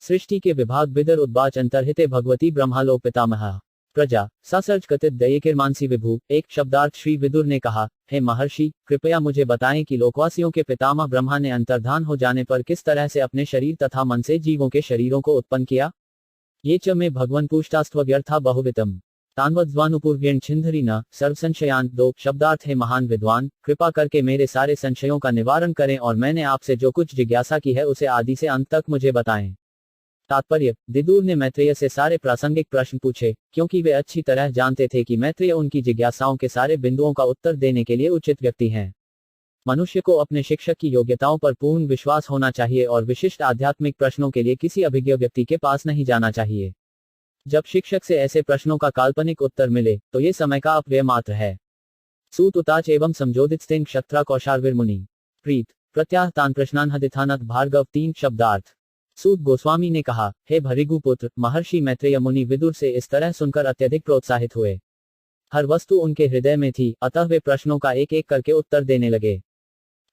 सृष्टि के विभाग विदर उद्वाच अंतर्हिते भगवती ब्रह्मालोक पितामह प्रजा ससर्ज कथित दयेकिरमानसी विभु। एक शब्दार्थ श्री विदुर ने कहा, हे महर्षि, कृपया मुझे बताएं कि लोकवासियों के पितामह ब्रह्मा ने अंतर्धान हो जाने पर किस तरह से अपने शरीर तथा मन से जीवों के शरीरों को उत्पन्न किया। ये च में भगवन पुष्टास्त्व व्यर्था बहुवितम तान्वद्वानुपूर्व्यं छिंधरी न सर्व संशयान। दो शब्दार्थ है महान विद्वान, कृपा करके मेरे सारे संशयों का निवारण करें और मैंने आपसे जो कुछ जिज्ञासा की है उसे आदि से अंत तक मुझे बताएं। तात्पर्य, विदुर ने मैत्रेय से सारे प्रासंगिक प्रश्न पूछे, क्योंकि वे अच्छी तरह जानते थे कि मैत्रेय उनकी जिज्ञासाओं के सारे बिंदुओं का उत्तर देने के लिए उचित व्यक्ति हैं। मनुष्य को अपने शिक्षक की योग्यताओं पर पूर्ण विश्वास होना चाहिए और विशिष्ट आध्यात्मिक प्रश्नों के लिए किसी अभिज्ञ व्यक्ति के पास नहीं जाना चाहिए। जब शिक्षक से ऐसे प्रश्नों का काल्पनिक उत्तर मिले तो ये समय का अपव्यय मात्र है। सूत उताच एवं समझोदित स्तेन क्षत्रा कौशारवीर मुनि प्रीत प्रत्याह तान प्रश्नान हदिथानक भार्गव। तीन शब्दार्थ। सूत गोस्वामी ने कहा, हे भृगु पुत्र, महर्षि मैत्रेय मुनि विदुर से इस तरह सुनकर अत्यधिक प्रोत्साहित हुए। हर वस्तु उनके हृदय में थी, अतः वे प्रश्नों का एक एक करके उत्तर देने लगे।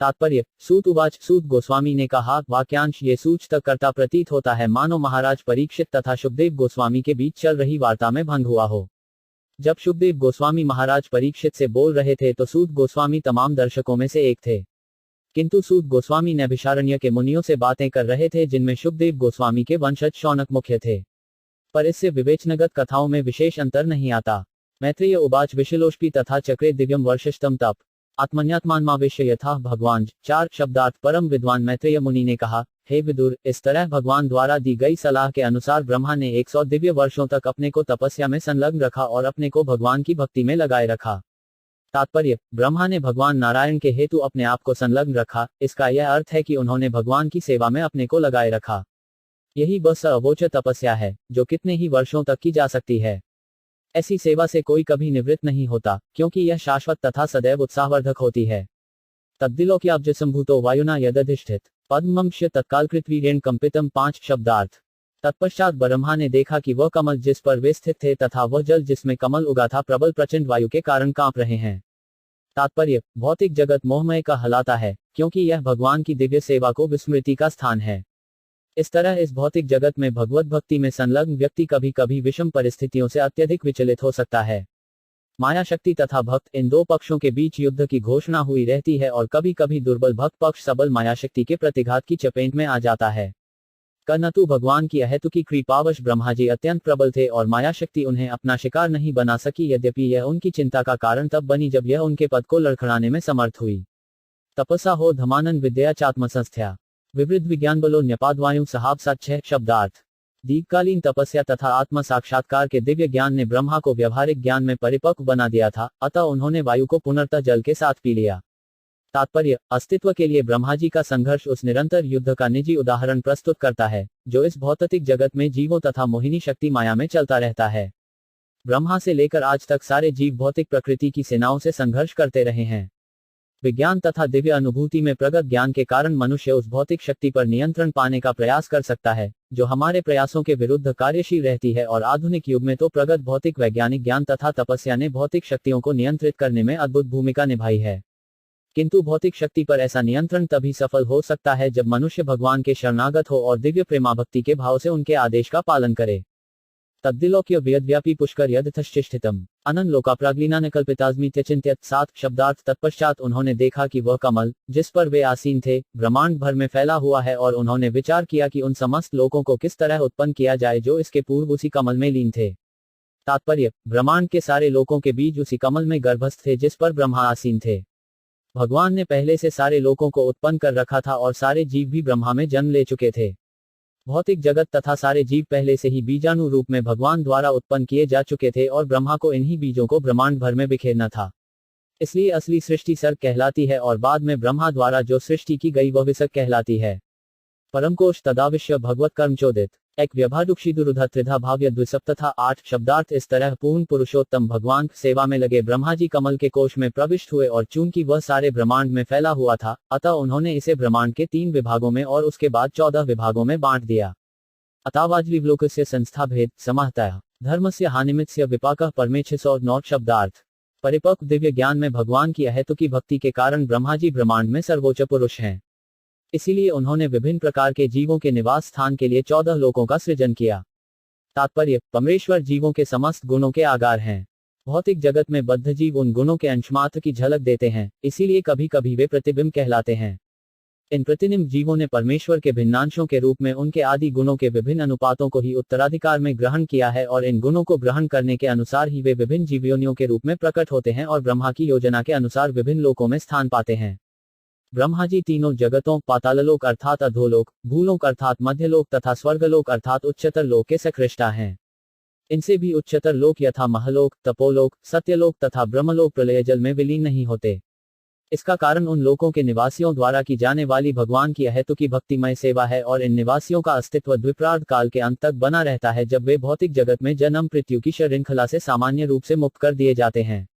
तात्पर्य, सूत उवाच। सूत गोस्वामी ने कहा, वाक्यांश ये सूचक करता प्रतीत होता है मानो महाराज परीक्षित तथा शुकदेव गोस्वामी के बीच चल रही वार्ता में भंग हुआ हो। जब शुकदेव गोस्वामी महाराज परीक्षित से बोल रहे थे तो सूत गोस्वामी तमाम दर्शकों में से एक थे, किंतु सूत गोस्वामी नैमिषारण्य के मुनियों से बातें कर रहे थे जिनमें शुकदेव गोस्वामी के वंशज शौनक मुख्य थे। पर इससे विवेचनगत कथाओं में विशेष अंतर नहीं आता। मैत्रेय उवाच विशिलोष्पी तथा चक्रे दिव्यम वर्षिष्ठम तप आत्मन्यात्मान्मावेश्य यथा भगवान। चार शब्दार्थ। परम विद्वान मैत्रेय मुनि ने कहा, हे विदुर, इस तरह भगवान द्वारा दी गई सलाह के अनुसार ब्रह्मा ने 100 दिव्य वर्षों तक अपने को तपस्या में संलग्न रखा और अपने को भगवान की भक्ति में लगाए रखा। तात्पर्य, ब्रह्मा ने भगवान नारायण के हेतु अपने आप को संलग्न रखा। इसका यह अर्थ है कि उन्होंने भगवान की सेवा में अपने को लगाए रखा। यही बस अवोच तपस्या है, जो कितने ही वर्षों तक की जा सकती है। ऐसी सेवा से कोई कभी निवृत्त नहीं होता, क्योंकि यह शाश्वत तथा सदैव उत्साहवर्धक होती है। तद्दिलोक्याब्ज संभूतो वायुना यदधिष्ठित पद्मंश तत्कालकृतवीर्येण कंपितम। पांच शब्दार्थ। तत्पश्चात ब्रह्मा ने देखा कि वह कमल जिस पर वे स्थित थे तथा वह जल जिसमें कमल उगा था प्रबल प्रचंड वायु के कारण कांप रहे हैं। तात्पर्य, भौतिक जगत मोहमय का हलाता है, क्योंकि यह भगवान की दिव्य सेवा को विस्मृति का स्थान है। इस तरह इस भौतिक जगत में भगवत भक्ति में संलग्न व्यक्ति कभी कभी विषम परिस्थितियों से अत्यधिक विचलित हो सकता है। माया शक्ति तथा भक्त, इन दो पक्षों के बीच युद्ध की घोषणा हुई रहती है और कभी कभी दुर्बल भक्त पक्ष सबल माया शक्ति के प्रतिघात की चपेट में आ जाता है। कर्नतु भगवान की अहेतुकी कृपावश ब्रह्मा जी अत्यंत प्रबल थे और माया शक्ति उन्हें अपना शिकार नहीं बना सकी, यद्यपि यह उनकी चिंता का कारण तब बनी जब यह उनके पद को लड़खड़ाने में समर्थ हुई। तपसा हो धमानन विद्या चात्मसंस्थ्या विवृद्ध विज्ञान बलो न्यपादवायु सहाबसा। 6 शब्दार्थ। दीर्घकालीन तपस्या तथा आत्म साक्षात्कार के दिव्य ज्ञान ने ब्रह्मा को व्यवहारिक ज्ञान में परिपक्व बना दिया था, अतः उन्होंने वायु को पुनर्तः जल के साथ पी लिया। तात्पर्य, अस्तित्व के लिए ब्रह्मा जी का संघर्ष उस निरंतर युद्ध का निजी उदाहरण प्रस्तुत करता है जो इस भौतिक जगत में जीवों तथा मोहिनी शक्ति माया में चलता रहता है। ब्रह्मा से लेकर आज तक सारे जीव भौतिक प्रकृति की सेनाओं से संघर्ष करते रहे हैं। विज्ञान तथा दिव्य अनुभूति में प्रगत ज्ञान के कारण मनुष्य उस भौतिक शक्ति पर नियंत्रण पाने का प्रयास कर सकता है जो हमारे प्रयासों के विरुद्ध कार्यशील रहती है, और आधुनिक युग में तो प्रगत भौतिक वैज्ञानिक ज्ञान तथा तपस्या ने भौतिक शक्तियों को नियंत्रित करने में अद्भुत भूमिका निभाई है। किंतु भौतिक शक्ति पर ऐसा नियंत्रण तभी सफल हो सकता है जब मनुष्य भगवान के शरणागत हो और दिव्य प्रेमाभक्ति के भाव से उनके आदेश का पालन करे। तद्दिलोक्य वेदव्यापी पुष्कर यदथश्चिष्ठितम अनन लोकाप्राग्लिना न कल्पिताज्मित्यचिंत्यत। 7 शब्दार्थ। तत्पश्चात उन्होंने देखा कि वह कमल जिस पर वे आसीन थे ब्रह्मांड भर में फैला हुआ है, और उन्होंने विचार किया कि उन समस्त लोकों को किस तरह उत्पन्न किया जाए जो इसके पूर्व उसी कमल में लीन थे। तात्पर्य, ब्रह्मांड के सारे लोकों के बीज उसी कमल में गर्भस्थ थे जिस पर ब्रह्मा आसीन थे। भगवान ने पहले से सारे लोकों को उत्पन्न कर रखा था और सारे जीव भी ब्रह्मा में जन्म ले चुके थे। भौतिक जगत तथा सारे जीव पहले से ही बीजाणु रूप में भगवान द्वारा उत्पन्न किए जा चुके थे और ब्रह्मा को इन्हीं बीजों को ब्रह्मांड भर में बिखेरना था। इसलिए असली सृष्टि सर्ग कहलाती है और बाद में ब्रह्मा द्वारा जो सृष्टि की गई वह विसर्ग कहलाती है। परमकोश तदाविश्य भगवत कर्मचोदित एक व्यभाडुक्षी दुरुधा त्रिधा भाव्य द्विसप्तथा। 8 शब्दार्थ। इस तरह पूर्ण पुरुषोत्तम भगवान सेवा में लगे ब्रह्मा जी कमल के कोश में प्रविष्ट हुए, और चूंकि वह सारे ब्रह्मांड में फैला हुआ था अतः उन्होंने इसे ब्रह्मांड के 3 विभागों में और उसके बाद 14 विभागों में बांट दिया। अतावाज्लिवलोकस्य संस्था भेद समाहतः धर्मस्य हानिमित्स्य विपाकः परमे 609 शब्दार्थ। परिपक्व दिव्य ज्ञान में भगवान की अहेतुकी भक्ति के कारण ब्रह्मा जी ब्रह्मांड में सर्वोच्च पुरुष हैं। इसीलिए उन्होंने विभिन्न प्रकार के जीवों के निवास स्थान के लिए 14 लोकों का सृजन किया। तात्पर्य, परमेश्वर जीवों के समस्त गुणों के आगार हैं। भौतिक जगत में बद्ध जीव उन गुणों के अंशमात्र की झलक देते हैं, इसीलिए कभी कभी वे प्रतिबिंब कहलाते हैं। इन प्रतिबिंब जीवों ने परमेश्वर के भिन्नांशों के रूप में उनके आदि गुणों के विभिन्न अनुपातों को ही उत्तराधिकार में ग्रहण किया है, और इन गुणों को ग्रहण करने के अनुसार ही वे विभिन्न जीवयोनियों के रूप में प्रकट होते हैं और ब्रह्मा की योजना के अनुसार विभिन्न लोकों में स्थान पाते हैं। ब्रह्मा जी तीनों जगतों, पाताललोक अर्थात अधोलोक, भूलोक अर्थात मध्यलोक तथा स्वर्गलोक अर्थात उच्चतर लोक के सकृष्टा हैं। इनसे भी उच्चतर लोक यथा महलोक, तपोलोक, सत्यलोक तथा ब्रह्मलोक प्रलय जल में विलीन नहीं होते। इसका कारण उन लोकों के निवासियों द्वारा की जाने वाली भगवान की अहेतु की भक्तिमय सेवा है, और इन निवासियों का अस्तित्व द्विप्रार्ध काल के अंत तक बना रहता है, जब वे भौतिक जगत में जन्म मृत्यु की श्रृंखला से सामान्य रूप से मुक्त कर दिए जाते हैं।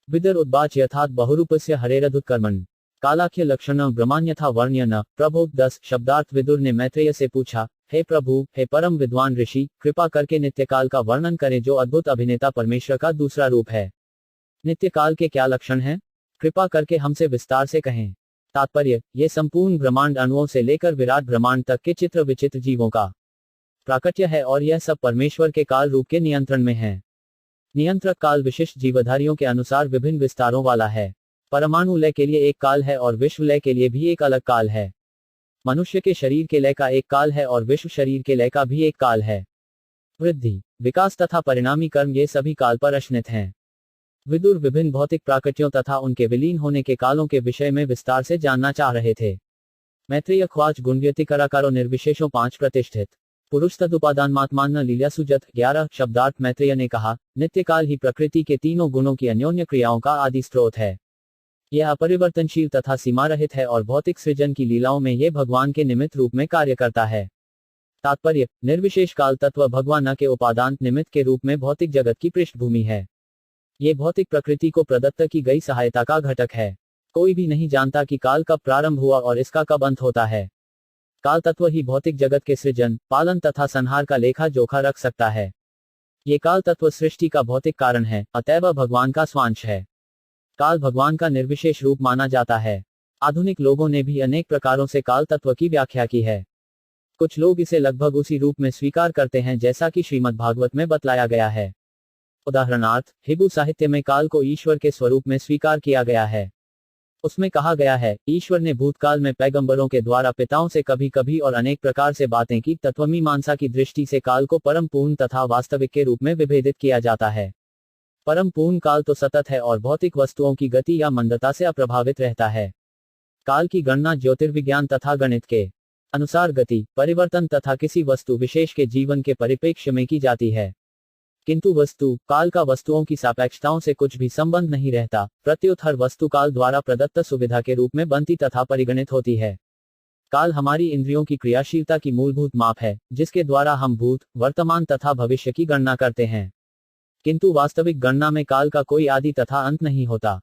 विदर उद्वाच यथात बहुरूपस्य हरेरधुत्कर्मण कालाख्य लक्षण ब्रह्मान्यथा वर्ण्य न प्रभो 10 शब्दार्थ। विदुर ने मैत्रेय से पूछा, हे प्रभु, हे परम विद्वान ऋषि, कृपा करके नित्यकाल का वर्णन करें, जो अद्भुत अभिनेता परमेश्वर का दूसरा रूप है। नित्यकाल के क्या लक्षण हैं? कृपा करके हमसे विस्तार से कहें। तात्पर्य, ये संपूर्ण ब्रह्मांड अणुओं से लेकर विराट ब्रह्मांड तक के चित्र विचित्र जीवों का प्राकट्य है, और यह सब परमेश्वर के काल रूप के नियंत्रण में है। नियंत्रक काल विशिष्ट जीवधारियों के अनुसार विभिन्न विस्तारों वाला है। परमाणु लय के लिए एक काल है और विश्व लय के लिए भी एक अलग काल है। मनुष्य के शरीर के लय का एक काल है और विश्व शरीर के लय का भी एक काल है। वृद्धि, विकास तथा परिणामी कर्म, ये सभी काल पर अश्नित हैं। विदुर विभिन्न भौतिक प्राकृतियों तथा उनके विलीन होने के कालों के विषय में विस्तार से जानना चाह रहे थे। मैत्रेय ख्वाच गुणव्यतिकराकारो निर्विशेषों 5 प्रतिष्ठित पुरुष तदुपादान मात्मान लीला सुजत 11 शब्दार्थ। मैत्रेय ने कहा, नित्यकाल ही प्रकृति के तीनों गुणों की अन्योन्य क्रियाओं का आदि स्रोत है। यह अपरिवर्तनशील तथा सीमा रहित है और भौतिक सृजन की लीलाओं में ये भगवान के निमित्त रूप में कार्य करता है। तात्पर्य, निर्विशेष काल तत्व भगवान के उपादान निमित्त के रूप में भौतिक जगत की पृष्ठभूमि है। ये भौतिक प्रकृति को प्रदत्त की गई सहायता का घटक है। कोई भी नहीं जानता कि काल कब प्रारंभ हुआ और इसका कब अंत होता है। काल तत्व ही भौतिक जगत के सृजन, पालन तथा संहार का लेखा जोखा रख सकता है। ये काल तत्व सृष्टि का भौतिक कारण है, अतएव भगवान का स्वांश है। काल भगवान का निर्विशेष रूप माना जाता है। आधुनिक लोगों ने भी अनेक प्रकारों से काल तत्व की व्याख्या की है। कुछ लोग इसे लगभग उसी रूप में स्वीकार करते हैं जैसा कि श्रीमद् भागवत में बतलाया गया है। उदाहरणार्थ, हिब्रू साहित्य में काल को ईश्वर के स्वरूप में स्वीकार किया गया है। उसमें कहा गया है, ईश्वर ने भूतकाल में पैगंबरों के द्वारा पिताओं से कभी कभी और अनेक प्रकार से बातें की। तत्वमीमांसा की दृष्टि से काल को परम पूर्ण तथा वास्तविक के रूप में विभेदित किया जाता है। परम पूर्ण काल तो सतत है और भौतिक वस्तुओं की गति या मंदता से अप्रभावित रहता है। काल की गणना ज्योतिर्विज्ञान तथा गणित के अनुसार गति, परिवर्तन तथा किसी वस्तु विशेष के जीवन के परिप्रेक्ष्य में की जाती है। किंतु वस्तु काल का वस्तुओं की सापेक्षताओं से कुछ भी संबंध नहीं रहता, प्रत्युत हर वस्तु काल द्वारा प्रदत्त सुविधा के रूप में बनती तथा परिगणित होती है। काल हमारी इंद्रियों की क्रियाशीलता की मूलभूत माप है, जिसके द्वारा हम भूत, वर्तमान तथा भविष्य की गणना करते हैं। किंतु वास्तविक गणना में काल का कोई आदि तथा अंत नहीं होता।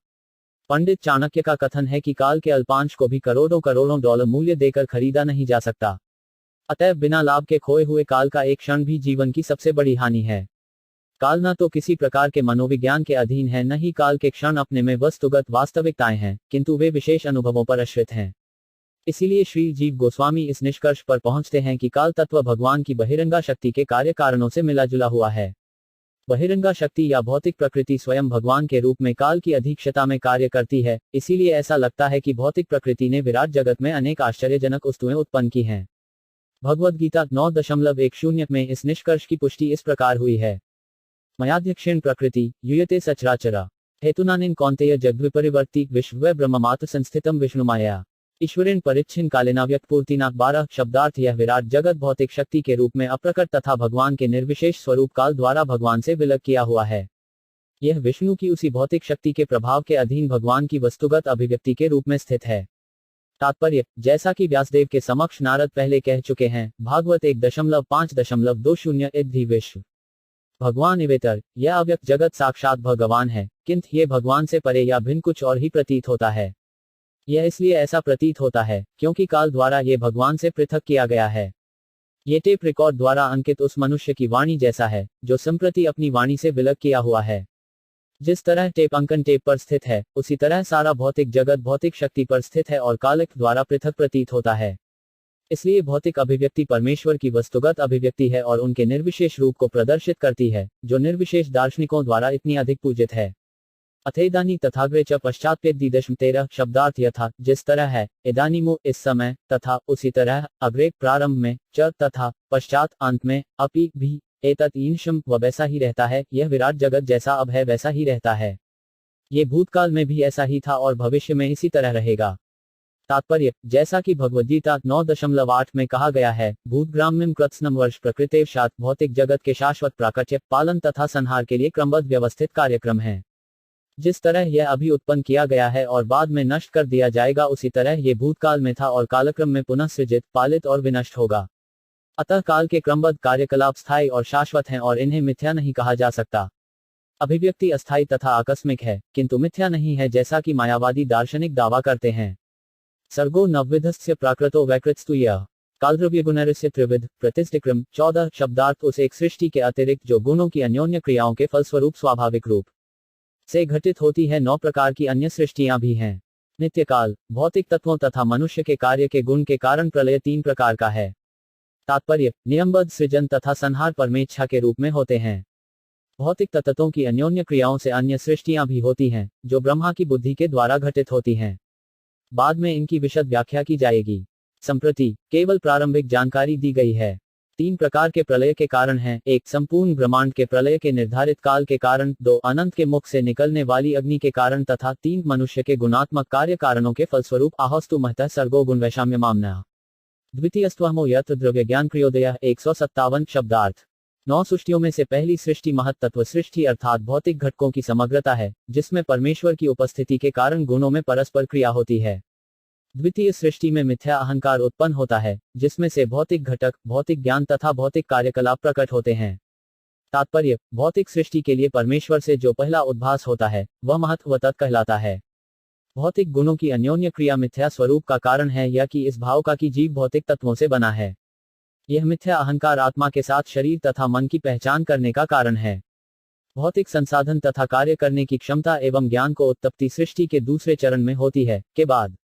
पंडित चाणक्य का कथन है कि काल के अल्पांश को भी करोड़ों करोड़ों डॉलर मूल्य देकर खरीदा नहीं जा सकता। अतएव बिना लाभ के खोए हुए काल का एक क्षण भी जीवन की सबसे बड़ी हानि है। काल न तो किसी प्रकार के मनोविज्ञान के अधीन है, न ही काल के क्षण अपने में वस्तुगत वास्तविकताएं हैं, किंतु वे विशेष अनुभवों पर आश्रित हैं। इसीलिए श्री जीव गोस्वामी इस निष्कर्ष पर पहुंचते हैं कि काल तत्व भगवान की बहिरंगा शक्ति के कार्य कारणों से मिला जुला हुआ है। बहिरंगा शक्ति या भौतिक प्रकृति स्वयं भगवान के रूप में काल की अधीक्षता में कार्य करती है। इसीलिए ऐसा लगता है कि भौतिक प्रकृति ने विराट जगत में अनेक आश्चर्यजनक वस्तुएं उत्पन्न की हैं। भगवद गीता 9.10 में इस निष्कर्ष की पुष्टि इस प्रकार हुई है। मयाध्यक्षेण प्रकृति युयते सचराचरा हेतुनानिन कौन्तेय जगद्विपरिवर्ती विश्व ब्रह्ममात्र संस्थितम विष्णुमाया ईश्वरेण परिच्छिन्न कालेनाव्यक्त पूर्तिना 12 शब्दार्थ। यह विराट जगत भौतिक शक्ति के रूप में अप्रकट तथा भगवान के निर्विशेष स्वरूप काल द्वारा भगवान से विलग किया हुआ है। यह विष्णु की उसी भौतिक शक्ति के प्रभाव के अधीन भगवान की वस्तुगत अभिव्यक्ति के रूप में स्थित है। तात्पर्य, जैसा कि व्यासदेव के समक्ष नारद पहले कह चुके हैं, भागवत 1.5.20 इद्धि विश्व भगवान इवेतर, यह अव्यक्त जगत साक्षात भगवान है, किंतु ये भगवान से परे या भिन्न कुछ और ही प्रतीत होता है। यह इसलिए ऐसा प्रतीत होता है क्योंकि काल द्वारा ये भगवान से पृथक किया गया है। ये टेप रिकॉर्ड द्वारा अंकित उस मनुष्य की वाणी जैसा है जो संप्रति अपनी वाणी से विलग किया हुआ है। जिस तरह टेप अंकन टेप पर स्थित है, उसी तरह सारा भौतिक जगत भौतिक शक्ति पर स्थित है और कालिक द्वारा पृथक प्रतीत होता है। इसलिए भौतिक अभिव्यक्ति परमेश्वर की वस्तुगत अभिव्यक्ति है और उनके निर्विशेष रूप को प्रदर्शित करती है, जो निर्विशेष दार्शनिकों द्वारा इतनी अधिक पूजित है। अथेदानी तथाग्रे च पश्चात्पेदी 13 शब्दार्थ यथा जिस तरह है, इदानीमु इस समय, तथा उसी तरह, अग्रे प्रारंभ में, च तथा पश्चात अंत में, अपि भी, एतत् ईनशम वह वैसा ही रहता है, यह विराट जगत जैसा अब है वैसा ही रहता है। ये भूतकाल में भी ऐसा ही था और भविष्य में इसी तरह रहेगा। तात्पर्य, जैसा कि भगवद्गीता 9.8 में कहा गया है, भूतग्राम्यम कृत्स्नम वर्ष प्रकृतेवशात भौतिक जगत के शाश्वत प्राकट्य, पालन तथा संहार के लिए क्रमबद्ध व्यवस्थित कार्यक्रम है। जिस तरह यह अभी उत्पन्न किया गया है और बाद में नष्ट कर दिया जाएगा, उसी तरह ये भूतकाल में था और कालक्रम में पुनः सृजित, पालित और विनष्ट होगा। अतः काल के क्रमबद्ध कार्यकलाप स्थायी और शाश्वत हैं और इन्हें मिथ्या नहीं कहा जा सकता। अभिव्यक्ति अस्थायी तथा आकस्मिक है, किंतु मिथ्या नहीं है जैसा कि मायावादी दार्शनिक दावा करते हैं। सर्गो नवविधस्य प्राकृतो वैकृतस्तु यः कालद्रव्य गुणरस्य त्रिविध प्रतिष्ठिक्रम 14 शब्दार्थ उस एक सृष्टि के अतिरिक्त जो गुणों की अन्योन्य क्रियाओं के फलस्वरूप स्वाभाविक रूप से घटित होती है। 9 प्रकार की अन्य सृष्टियां भी हैं। नित्यकाल, भौतिक तत्वों तथा मनुष्य के कार्य के गुण के कारण प्रलय 3 प्रकार का है। तात्पर्य, नियमबद्ध सृजन तथा संहार परमेच्छा के रूप में होते हैं। भौतिक तत्वों की अन्योन्य क्रियाओं से अन्य सृष्टियां भी होती हैं, जो ब्रह्मा की बुद्धि के द्वारा घटित होती हैं। बाद में इनकी विशद व्याख्या की जाएगी। संप्रति केवल प्रारंभिक जानकारी दी गई है। 3 प्रकार के प्रलय के कारण हैं। 1 संपूर्ण ब्रह्मांड के प्रलय के निर्धारित काल के कारण, 2 अनंत के मुख से निकलने वाली अग्नि के कारण तथा 3 मनुष्य के गुणात्मक कार्य कारणों के फलस्वरूप आहोस्तु महतः सर्गो गुण वैषम्य मामना। द्वितीयस्त्वहमो यत्र द्रव्य ज्ञान क्रियोदय 157 शब्दार्थ। 9 सृष्टियों में से पहली सृष्टि महत तत्व सृष्टि अर्थात भौतिक घटकों की समग्रता है, जिसमें परमेश्वर की उपस्थिति के कारण गुणों में परस्पर क्रिया होती है। द्वितीय सृष्टि में मिथ्या अहंकार उत्पन्न होता है, जिसमें से भौतिक घटक, भौतिक ज्ञान तथा भौतिक कार्यकलाप प्रकट होते हैं। तात्पर्य, भौतिक सृष्टि के लिए परमेश्वर से जो पहला उद्भास होता है, वह महत्व तत् कहलाता है। भौतिक गुणों की अन्योन्य क्रिया मिथ्या स्वरूप का कारण है या कि इस भाव का कि जीव भौतिक तत्वों से बना है। यह मिथ्या अहंकार आत्मा के साथ शरीर तथा मन की पहचान करने का कारण है। भौतिक संसाधन तथा कार्य करने की क्षमता एवं ज्ञान को उत्पत्ति सृष्टि के दूसरे चरण में होती है, के बाद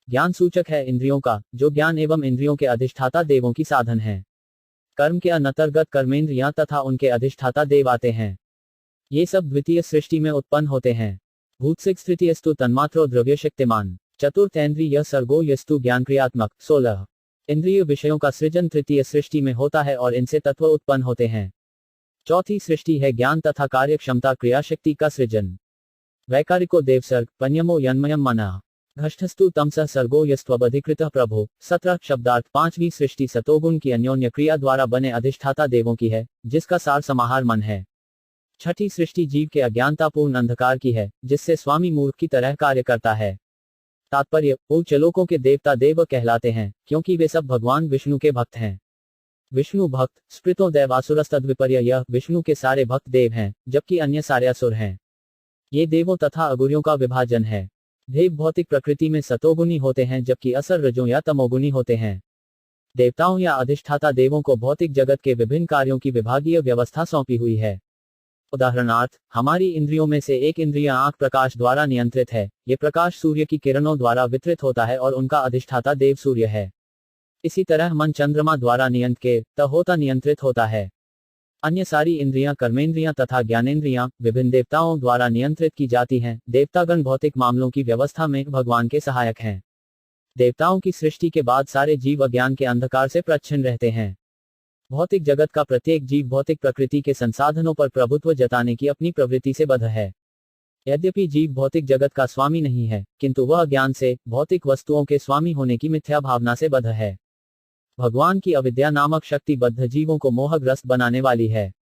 ज्ञान सूचक है इंद्रियों का, जो ज्ञान एवं इंद्रियों के अधिष्ठाता देवों की साधन है। कर्म के अनंतर्गत कर्मेंद्रियां तथा उनके अधिष्ठाता देव आते हैं। ये सब द्वितीय सृष्टि में उत्पन्न होते हैं। भूतसिक तृतीयस्तु तन्मात्रो द्रव्य शक्तिमान। चतुर्थेन्द्रिय सर्गो यस्तु ज्ञान क्रियात्मक। 16 इंद्रिय विषयों का सृजन तृतीय सृष्टि में होता है और इनसे तत्व उत्पन्न होते हैं। चौथी सृष्टि है ज्ञान तथा कार्य क्षमता क्रियाशक्ति का सृजन। वैकारिको देवसर्ग पन्यमो यन्मयम मना। घष्टस्तु तमसः सर्गो यस्त्वबधिकृतः प्रभो। 17 शब्दार्थ। 5वीं सृष्टि सतोगुण की अन्योन्य क्रिया द्वारा बने अधिष्ठाता देवों की है, जिसका सार समाहार मन है। 6ठी सृष्टि जीव के अज्ञानतापूर्ण अंधकार की है, जिससे स्वामी मूर्ख की तरह कार्य करता है। तात्पर्य, उच्च लोकों के देवता देव कहलाते हैं, क्योंकि वे सब भगवान विष्णु के भक्त हैं। विष्णु भक्त स्मृतो दैवासुरस्तद्विपर्य, यह विष्णु के सारे भक्त देव हैं, जबकि अन्य सारे असुर हैं। ये देवों तथा अगुरियों का विभाजन है। देव भौतिक प्रकृति में सतोगुणी होते हैं, जबकि असुर रजो या तमोगुणी होते हैं। देवताओं या अधिष्ठाता देवों को भौतिक जगत के विभिन्न कार्यों की विभागीय व्यवस्था सौंपी हुई है। उदाहरणार्थ, हमारी इंद्रियों में से एक इंद्रिय आंख प्रकाश द्वारा नियंत्रित है। ये प्रकाश सूर्य की किरणों द्वारा वितरित होता है और उनका अधिष्ठाता देव सूर्य है। इसी तरह मन चंद्रमा द्वारा नियंत्रित होता है। अन्य सारी इंद्रियां, कर्मेंद्रियां तथा ज्ञानेंद्रियां विभिन्न देवताओं द्वारा नियंत्रित की जाती हैं। देवतागण भौतिक मामलों की व्यवस्था में भगवान के सहायक हैं। देवताओं की सृष्टि के बाद सारे जीव अज्ञान के अंधकार से प्रच्छन्न रहते हैं। भौतिक जगत का प्रत्येक जीव भौतिक प्रकृति के संसाधनों पर प्रभुत्व जताने की अपनी प्रवृत्ति से बद्ध है। यद्यपि जीव भौतिक जगत का स्वामी नहीं है, किंतु वह ज्ञान से भौतिक वस्तुओं के स्वामी होने की मिथ्या भावना से बद्ध है। भगवान की अविद्या नामक शक्ति बद्ध जीवों को मोहग्रस्त बनाने वाली है।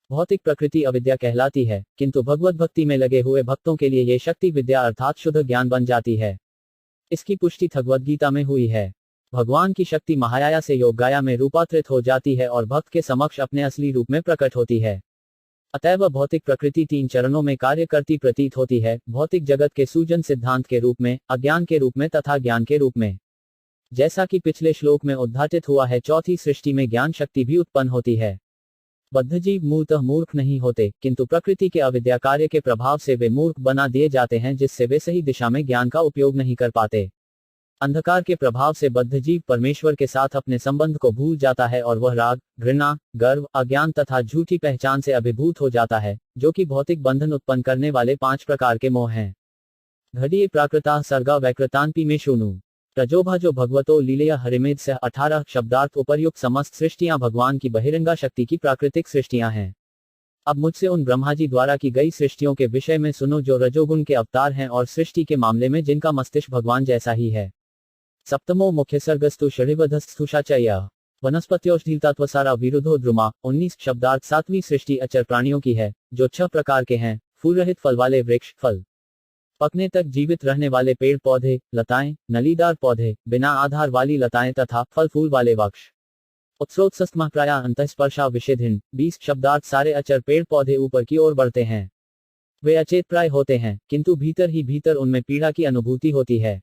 भौतिक प्रकृति अविद्या कहलाती है, किंतु भगवत भक्ति में लगे हुए भक्तों के लिए ये शक्ति विद्या अर्थात शुद्ध ज्ञान बन जाती है। इसकी पुष्टि भगवद्गीता में हुई है। भगवान की शक्ति महायाया से योगगाया में रूपांतरित हो जाती है और भक्त के समक्ष अपने असली रूप में प्रकट होती है। अतएव भौतिक प्रकृति 3 चरणों में कार्य करती प्रतीत होती है: भौतिक जगत के सूजन सिद्धांत के रूप में, अज्ञान के रूप में तथा ज्ञान के रूप में। जैसा कि पिछले श्लोक में उद्घाटित हुआ है, चौथी सृष्टि में ज्ञान शक्ति भी उत्पन्न होती है। बद्धजीव मूलतः मूर्ख नहीं होते, किंतु प्रकृति के अविद्या कार्य के प्रभाव से वे मूर्ख बना दिए जाते हैं, जिससे वे सही दिशा में ज्ञान का उपयोग नहीं कर पाते। अंधकार के प्रभाव से बद्धजीव परमेश्वर के साथ अपने संबंध को भूल जाता है और वह राग, घृणा, गर्व, अज्ञान तथा झूठी पहचान से अभिभूत हो जाता है, जो कि भौतिक बंधन उत्पन्न करने वाले 5 प्रकार के मोह हैं। घड़ीय प्राकृता सर्गा वैकृतान्पि में शूनु रजोभाजो भगवतो लीलया हरिमेद से 18 शब्दार्थ उपर्युक्त समस्त सृष्टियां भगवान की बहिरंगा शक्ति की प्राकृतिक सृष्टियां हैं। अब मुझसे उन ब्रह्माजी द्वारा की गई सृष्टियों के विषय में सुनो जो रजोगुण के अवतार हैं और सृष्टि के मामले में जिनका मस्तिष्क भगवान जैसा ही है। सप्तमो मुख्य सर्गस्तु षडिवधस्थुषाचय वनस्पत्योषधीलतात्वसारा विरुद्धो द्रुमा 19 शब्दार्थ 7वीं सृष्टि अचर प्राणियों की है, जो 6 प्रकार के हैं। फूल रहित फल वाले वृक्ष, फल पकने तक जीवित रहने वाले पेड़ पौधे, लताएं, नलीदार पौधे, बिना आधार वाली लताएं तथा फल फूल वाले वृक्ष। उत्स्रोतसस्तमः प्राया अंतःस्पर्शा विषेधिन 20 शब्दार्थ सारे अचर पेड़ पौधे ऊपर की ओर बढ़ते हैं। वे अचेत प्राय होते हैं, किंतु भीतर ही भीतर उनमें पीड़ा की अनुभूति होती है।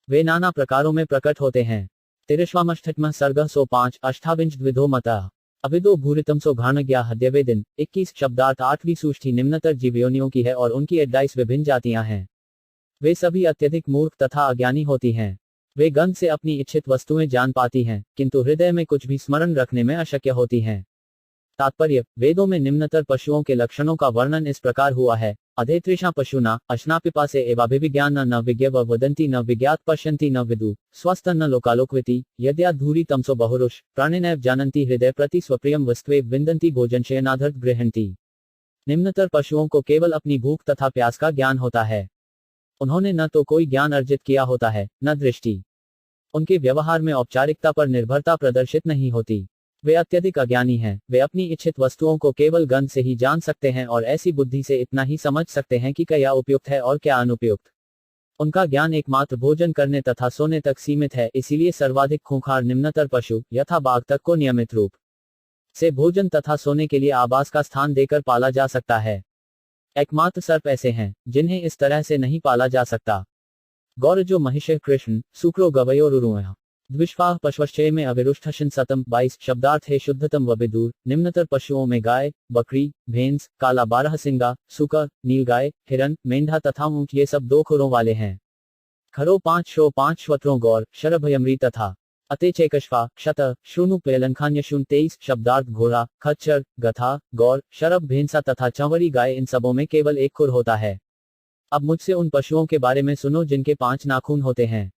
वे नाना प्रकारों में प्रकट होते हैं। 13वामष्ठमः सर्गः 105 अष्टाविंश द्विधो मतः अविदो भूरितमसो घाणज्ञा हद्यवेदिन 21 शब्दार्थ 8वीं सूष्टि निम्नतर जीवयोनियों की है और उनकी 28 विभिन्न जातियां हैं। वे सभी अत्यधिक मूर्ख तथा अज्ञानी होती हैं। वे गंध से अपनी इच्छित वस्तुएं जान पाती हैं, किंतु हृदय में कुछ भी स्मरण रखने में अशक्य होती हैं। तात्पर्य, वेदों में निम्नतर पशुओं के लक्षणों का वर्णन इस प्रकार हुआ है। अधेत्रेषा पशुना अश्नापिपासे एवाभिविज्ञान न विज्ञव वदन्ति न विज्ञात पश्यन्ति न विदु स्वस्थ न लोकालोकविति यद्याधूरी तमसो बहुरुष प्राणिनैव जानन्ति हृदय प्रति स्वप्रियम वस्त्वे विन्दन्ति भोजन शयनाधर्त गृहन्ति। निम्नतर पशुओं को केवल अपनी भूख तथा प्यास का ज्ञान होता है। उन्होंने न तो कोई ज्ञान अर्जित किया होता है, न दृष्टि। उनके व्यवहार में औपचारिकता पर निर्भरता प्रदर्शित नहीं होती। वे अत्यधिक अज्ञानी हैं। वे अपनी इच्छित वस्तुओं को केवल गंध से ही जान सकते हैं और ऐसी बुद्धि से इतना ही समझ सकते हैं कि क्या उपयुक्त है और क्या अनुपयुक्त। उनका ज्ञान एकमात्र भोजन करने तथा सोने तक सीमित है। इसीलिए सर्वाधिक खूंखार निम्नतर पशु यथा बाघ तक को नियमित रूप से भोजन तथा सोने के लिए आवास का स्थान देकर पाला जा सकता है। एकमात्र सर्प ऐसे हैं जिन्हें इस तरह से नहीं पाला जा सकता। गौरजो महिष कृष्ण सुक्रो गवयो रुरुह द्विष्वाह पश्वश्चय में अविरुष्ठशन सतम 22 शब्दार्थ है शुद्धतम व विदुर। निम्नतर पशुओं में गाय, बकरी, भैंस, काला बारहसिंगा, सुकर, नीलगाय, हिरन, मेंढा तथा ऊंट ये सब 2 खुरों वाले हैं। खरो 5 शो 5 श्वत्रों गौर शरभयमरी तथा अतेचैकश्वा क्षत शृणु पेलनखान्य शून 23 शब्दार्थ घोड़ा, खच्चर, गधा, गौर, शरभ भेंसा तथा चंवरी गाय इन सबों में केवल 1 खुर होता है। अब मुझसे उन पशुओं के बारे में सुनो जिनके 5 नाखून होते हैं।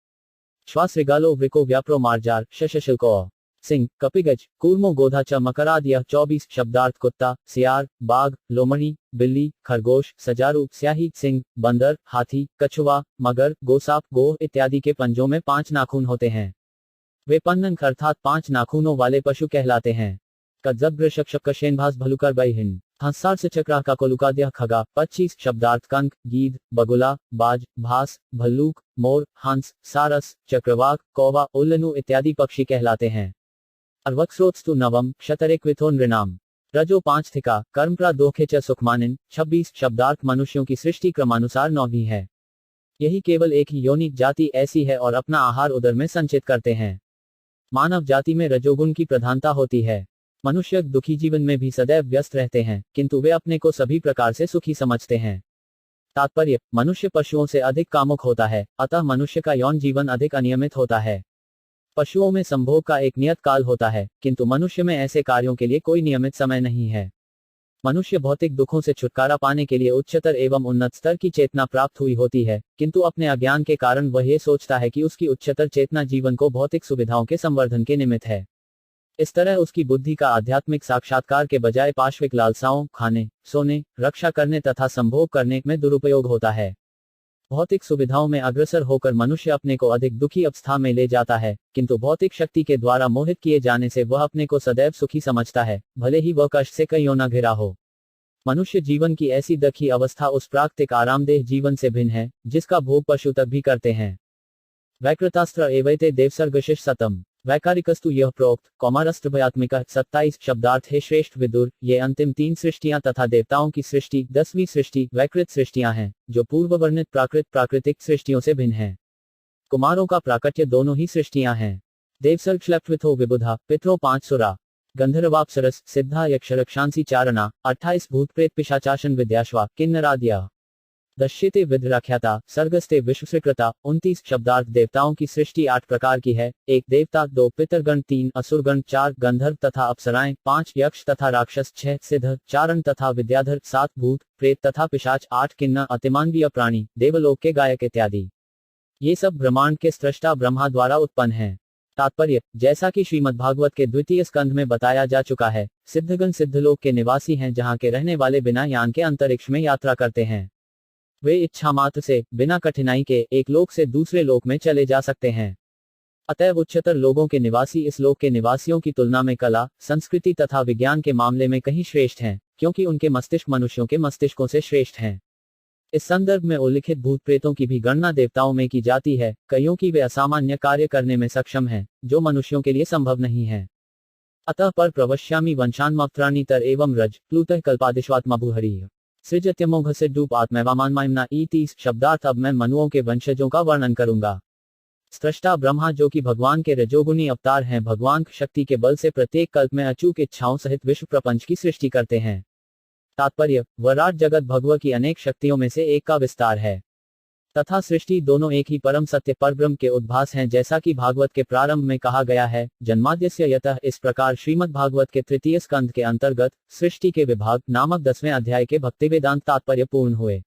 श्वास रिगालो वृको व्याप्रो मार्जार शशशिल्को सिंह कपिगज कूर्मो गोधा च मकराद्य 24 शब्दार्थ कुत्ता, सियार, बाघ, लोमड़ी, बिल्ली, खरगोश, सजारू, स्याही, सिंह, बंदर, हाथी, कछुआ, मगर, गोसाप, गोह इत्यादि के पंजों में 5 नाखून होते हैं। वे पन्नंक अर्थात 5 नाखूनों वाले पशु कहलाते हैं। कज्जब्रशक्षकशेनभास भलुकर बहिन हंसार से चक्रा का कोलुकाद्य खगा 25 शब्दार्थ कंक, गीध, बगुला, बाज, भास, भल्लूक, मोर, हंस, सारस, चक्रवाक, कौवा, उल्लनु इत्यादि पक्षी कहलाते हैं। अर्वक्स्रोत्स्तु नवम क्षतरेक्विथो नृणाम रजो 5 थिका कर्मप्रा 2 च सुखमानिन 26 शब्दार्थ मनुष्यों की सृष्टि क्रमानुसार 9वीं है। यही केवल एक ही योनि जाति ऐसी है और अपना आहार उदर में संचित करते हैं। मानव जाति में रजोगुण की प्रधानता होती है। मनुष्य दुखी जीवन में भी सदैव व्यस्त रहते हैं, किंतु वे अपने को सभी प्रकार से सुखी समझते हैं। तात्पर्य, मनुष्य पशुओं से अधिक कामुक होता है, अतः मनुष्य का यौन जीवन अधिक अनियमित होता है। पशुओं में संभोग का एक नियत काल होता है, किंतु मनुष्य में ऐसे कार्यों के लिए कोई नियमित समय नहीं है। मनुष्य भौतिक दुखों से छुटकारा पाने के लिए उच्चतर एवं उन्नत स्तर की चेतना प्राप्त हुई होती है, किंतु अपने अज्ञान के कारण वह ये सोचता है कि उसकी उच्चतर चेतना जीवन को भौतिक सुविधाओं के संवर्धन के निमित्त है। इस तरह उसकी बुद्धि का आध्यात्मिक साक्षात्कार के बजाय पाश्विक लालसाओं, खाने, सोने, रक्षा करने तथा संभोग करने में दुरुपयोग होता है। भौतिक सुविधाओं में अग्रसर होकर मनुष्य अपने को अधिक दुखी अवस्था में ले जाता है, किंतु भौतिक शक्ति के द्वारा मोहित किए जाने से वह अपने को सदैव सुखी समझता है, भले ही वह कष्ट से कईयों न घिरा हो। मनुष्य जीवन की ऐसी दुखी अवस्था उस प्राकृतिक आरामदेह जीवन से भिन्न है, जिसका भोग पशु तक भी करते हैं। वैकृतास्त्र एवैते देवसर्गशिष सतम वैकारिकस्तु यह प्रोक्त कौमारस्त्रभयात्मिका 27 शब्दार्थ है श्रेष्ठ विदुर। ये अंतिम 3 सृष्टियां तथा देवताओं की सृष्टि 10वीं सृष्टि वैकृत सृष्टियां हैं, जो पूर्व वर्णित प्राकृतिक सृष्टियों से भिन्न है। कुमारों का प्राकट्य दोनों ही सृष्टियां हैं। देवसर्ग श्लप्विथो विबुधा पितरो 5 सुरा गंधर्वाप्सरस सिद्धा यक्ष रक्षांसी चारणा 28 भूत प्रेत पिशाचाशन विद्याश्वा किन्नराद्या दश्यते विद्राख्याता सर्गस्ते विश्वस्वीकृता 29 शब्दार्थ देवताओं की सृष्टि 8 प्रकार की है। 1 देवता, 2 पितरगण, 3 असुरगण, 4 गंधर्व तथा अप्सराएं, 5 यक्ष तथा राक्षस, 6 सिद्ध, चारण तथा विद्याधर, 7 भूत प्रेत तथा पिशाच, 8 किन्नर अतिमानवीय प्राणी, देवलोक के गायक इत्यादि। ये सब ब्रह्मांड के सृष्टा ब्रह्मा द्वारा उत्पन्न हैं। तात्पर्य, जैसा कि श्रीमद्भागवत के द्वितीय स्कंध में बताया जा चुका है, सिद्धगण सिद्धलोक के निवासी हैं जहां के रहने वाले बिना यान के अंतरिक्ष में यात्रा करते हैं। वे इच्छा मात्र से बिना कठिनाई के एक लोक से दूसरे लोक में चले जा सकते हैं। अतएव उच्चतर लोगों के निवासी इस लोक के निवासियों की तुलना में कला, संस्कृति तथा विज्ञान के मामले में कहीं श्रेष्ठ हैं, क्योंकि उनके मस्तिष्क मनुष्यों के मस्तिष्कों से श्रेष्ठ हैं। इस संदर्भ में उल्लिखित भूत प्रेतों की भी गणना देवताओं में की जाती है, कईयों की वे असामान्य कार्य करने में सक्षम हैं, जो मनुष्यों के लिए संभव नहीं है। अतः पर प्रवश्यामि वंशान्मत्राणितर एवं रज प्लूतः कल्पादिश्वात्मभूहरि सृजत्यमोघ से डूप आत्मैवामान्मायमना 30 शब्दार्थ। अब मैं मनुओं के वंशजों का वर्णन करूंगा। स्रष्टा ब्रह्मा जो कि भगवान के रजोगुणी अवतार हैं, भगवान शक्ति के बल से प्रत्येक कल्प में अचूक इच्छाओं सहित विश्व प्रपंच की सृष्टि करते हैं। तात्पर्य, वराट जगत भगव की अनेक शक्तियों में से एक का विस्तार है तथा सृष्टि दोनों एक ही परम सत्य परब्रह्म के उद्भास हैं, जैसा कि भागवत के प्रारंभ में कहा गया है, जन्माद्यस्य यतः। इस प्रकार श्रीमद् भागवत के तृतीय स्कंध के अंतर्गत सृष्टि के विभाग नामक 10वें अध्याय के भक्ति वेदांत तात्पर्य पूर्ण हुए।